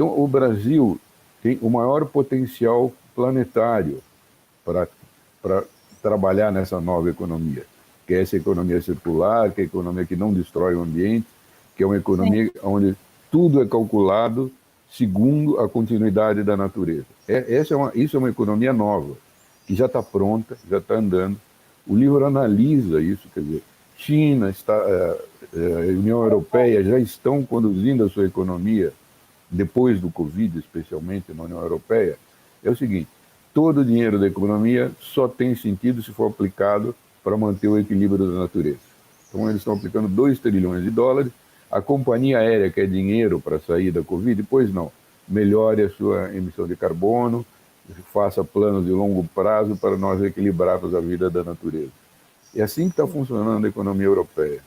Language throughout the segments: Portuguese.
Então, o Brasil tem o maior potencial planetário para trabalhar nessa nova economia, que é essa economia circular, que é a economia que não destrói o ambiente, que é uma economia onde tudo é calculado segundo a continuidade da natureza. Isso é uma economia nova, que já está pronta, já está andando. O livro analisa isso, quer dizer, China, a União Europeia já estão conduzindo a sua economia, depois do Covid, especialmente na União Europeia. É o seguinte, todo o dinheiro da economia só tem sentido se for aplicado para manter o equilíbrio da natureza. Então, eles estão aplicando 2 trilhões de dólares. A companhia aérea quer dinheiro para sair da Covid? Pois não. Melhore a sua emissão de carbono, faça planos de longo prazo para nós equilibrarmos a vida da natureza. É assim que está funcionando a economia europeia.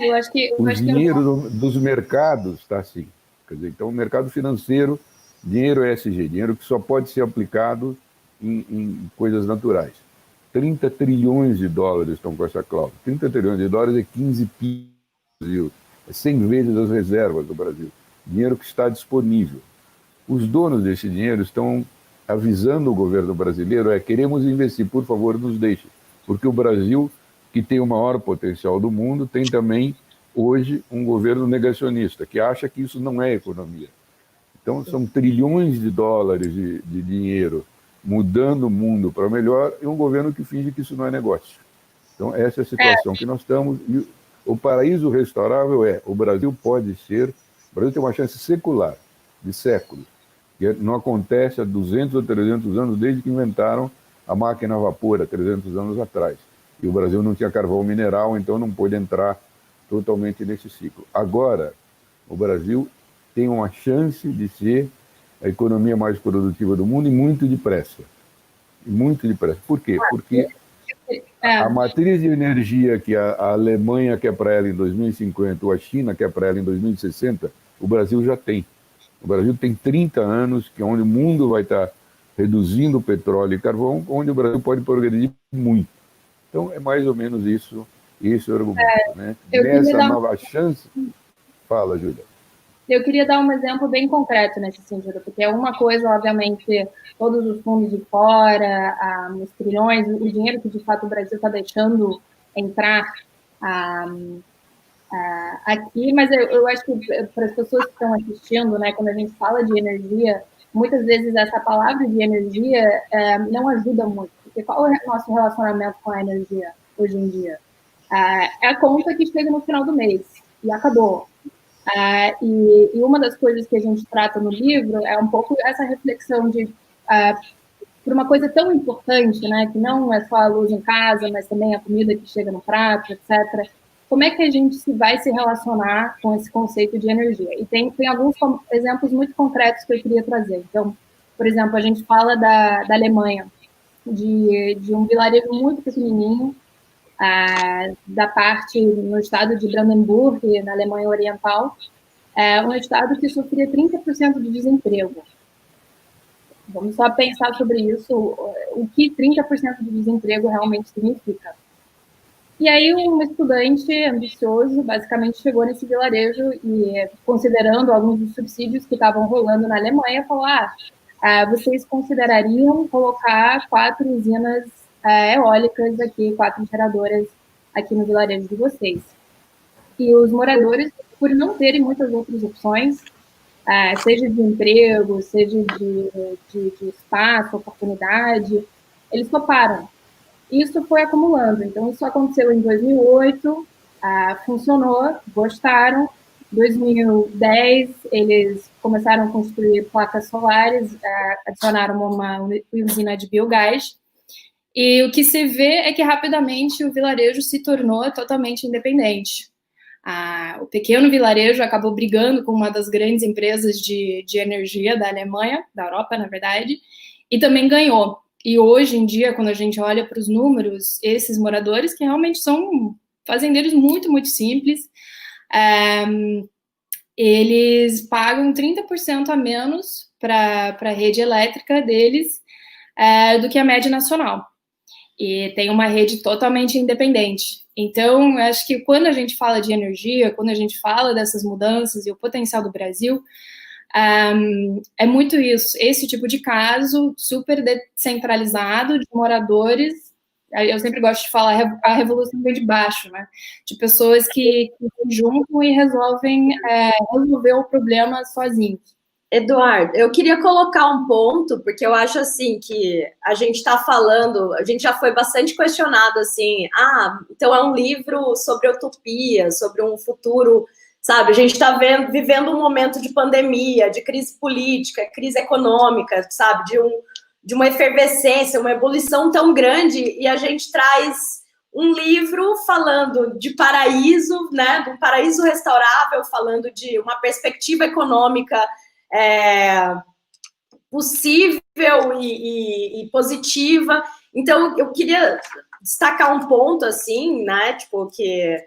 Eu acho que O dinheiro dos mercados está assim. Quer dizer, então, o mercado financeiro, dinheiro ESG, dinheiro que só pode ser aplicado em coisas naturais. 30 trilhões de dólares estão com essa cláusula. 30 trilhões de dólares é 15 pi do Brasil. É 100 vezes as reservas do Brasil. Dinheiro que está disponível. Os donos desse dinheiro estão avisando o governo brasileiro, queremos investir, por favor, nos deixe. Porque o Brasil, que tem o maior potencial do mundo, tem também, hoje, um governo negacionista, que acha que isso não é economia. Então, são trilhões de dólares de dinheiro mudando o mundo para melhor e um governo que finge que isso não é negócio. Então, essa é a situação que nós estamos. E o paraíso restaurável o Brasil pode ser. O Brasil tem uma chance secular, de séculos, que não acontece há 200 ou 300 anos, desde que inventaram a máquina a vapor, há 300 anos atrás. E o Brasil não tinha carvão mineral, então não pôde entrar totalmente nesse ciclo. Agora, o Brasil tem uma chance de ser a economia mais produtiva do mundo e muito depressa. Muito depressa. Por quê? Porque a matriz de energia que a Alemanha quer para ela em 2050 ou a China quer para ela em 2060, o Brasil já tem. O Brasil tem 30 anos, que é onde o mundo vai estar reduzindo o petróleo e carvão, onde o Brasil pode progredir muito. Então, é mais ou menos isso, esse é o argumento. Né? Nessa nova chance... Fala, Júlia. Eu queria dar um exemplo bem concreto nesse sentido, porque é uma coisa, obviamente, todos os fundos de fora, os trilhões, o dinheiro que, de fato, o Brasil está deixando entrar aqui, mas eu acho que para as pessoas que estão assistindo, né, quando a gente fala de energia, muitas vezes essa palavra de energia não ajuda muito, porque qual é o nosso relacionamento com a energia hoje em dia? É a conta que chega no final do mês e acabou. E uma das coisas que a gente trata no livro é um pouco essa reflexão de, por uma coisa tão importante, né, que não é só a luz em casa, mas também a comida que chega no prato, etc., como é que a gente vai se relacionar com esse conceito de energia? E tem alguns exemplos muito concretos que eu queria trazer. Então, por exemplo, a gente fala da Alemanha, de um vilarejo muito pequenininho, da parte no estado de Brandenburg, na Alemanha Oriental, um estado que sofria 30% de desemprego. Vamos só pensar sobre isso, o que 30% de desemprego realmente significa. E aí um estudante ambicioso basicamente chegou nesse vilarejo e, considerando alguns dos subsídios que estavam rolando na Alemanha, falou, vocês considerariam colocar 4 usinas eólicas aqui, 4 geradoras aqui no vilarejo de vocês. E os moradores, por não terem muitas outras opções, seja de emprego, seja de espaço, oportunidade, eles toparam. Isso foi acumulando. Então, isso aconteceu em 2008, funcionou, gostaram. Em 2010, eles começaram a construir placas solares, adicionaram uma usina de biogás. E o que se vê é que, rapidamente, o vilarejo se tornou totalmente independente. O pequeno vilarejo acabou brigando com uma das grandes empresas de energia da Alemanha, da Europa, na verdade, e também ganhou. E hoje em dia, quando a gente olha para os números, esses moradores, que realmente são fazendeiros muito, muito simples, eles pagam 30% a menos para a rede elétrica deles do que a média nacional. e tem uma rede totalmente independente. Então, acho que quando a gente fala de energia, quando a gente fala dessas mudanças e o potencial do Brasil, é muito isso, esse tipo de caso super descentralizado de moradores. Eu sempre gosto de falar, a revolução vem de baixo, né? De pessoas que se juntam e resolvem resolver o problema sozinhos. Eduardo, eu queria colocar um ponto, porque eu acho assim que a gente está falando, a gente já foi bastante questionado assim, então é um livro sobre utopia, sobre um futuro, sabe? A gente está vivendo um momento de pandemia, de crise política, crise econômica, sabe? De uma efervescência, uma ebulição tão grande, e a gente traz um livro falando de paraíso, né? De um paraíso restaurável, falando de uma perspectiva econômica possível e positiva. Então, eu queria destacar um ponto, assim, né, tipo, que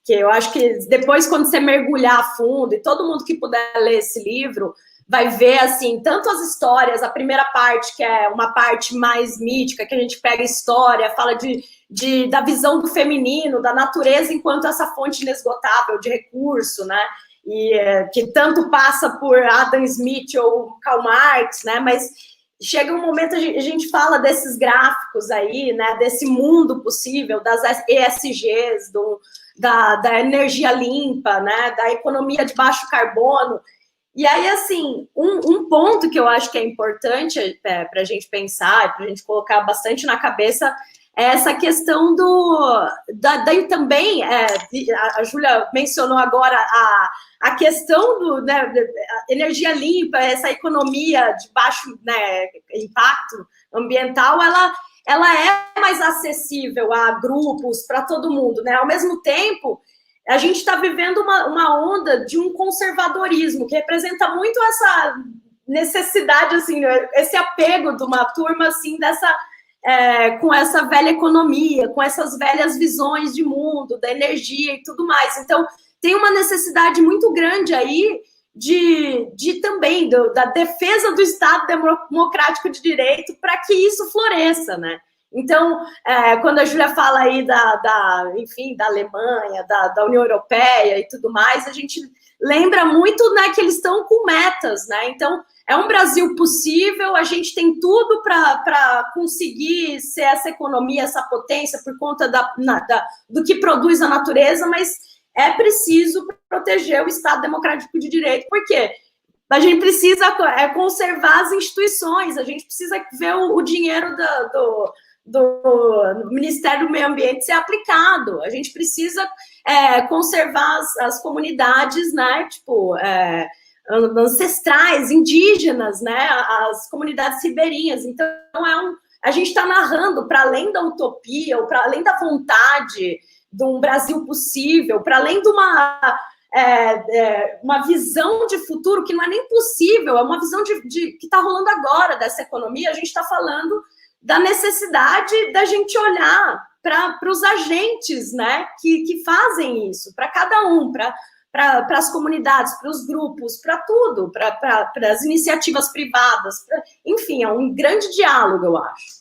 eu acho que depois, quando você mergulhar a fundo, e todo mundo que puder ler esse livro, vai ver, assim, tanto as histórias, a primeira parte, que é uma parte mais mítica, que a gente pega história, fala da visão do feminino, da natureza enquanto essa fonte inesgotável de recurso, né, e que tanto passa por Adam Smith ou Karl Marx, né? Mas chega um momento a gente fala desses gráficos aí, né? Desse mundo possível, das ESGs, da energia limpa, né? Da economia de baixo carbono. E aí, assim, um ponto que eu acho que é importante para a gente pensar, para a gente colocar bastante na cabeça, é essa questão também, a Júlia mencionou agora a questão da energia limpa, essa economia de baixo, né, impacto ambiental, ela é mais acessível a grupos, para todo mundo, né? Ao mesmo tempo, a gente está vivendo uma onda de um conservadorismo que representa muito essa necessidade, assim, esse apego de uma turma, assim, com essa velha economia, com essas velhas visões de mundo, da energia e tudo mais. Então, tem uma necessidade muito grande aí de também da defesa do Estado democrático de direito para que isso floresça, né? Então, quando a Júlia fala aí enfim, da Alemanha, da União Europeia e tudo mais, a gente lembra muito, né, que eles estão com metas, né? Então, é um Brasil possível, a gente tem tudo para conseguir ser essa economia, essa potência por conta do que produz a natureza, mas é preciso proteger o Estado democrático de direito, porque a gente precisa conservar as instituições, a gente precisa ver o dinheiro do Ministério do Meio Ambiente ser aplicado, a gente precisa conservar as comunidades, né, tipo, ancestrais, indígenas, né, as comunidades ribeirinhas. Então, a gente está narrando para além da utopia, ou para além da vontade de um Brasil possível, para além de uma visão de futuro que não é nem possível, é uma visão que está rolando agora dessa economia. A gente está falando da necessidade da gente olhar para os agentes, né, que fazem isso, para cada um, para as comunidades, para os grupos, para tudo, para as iniciativas privadas, enfim, é um grande diálogo, eu acho.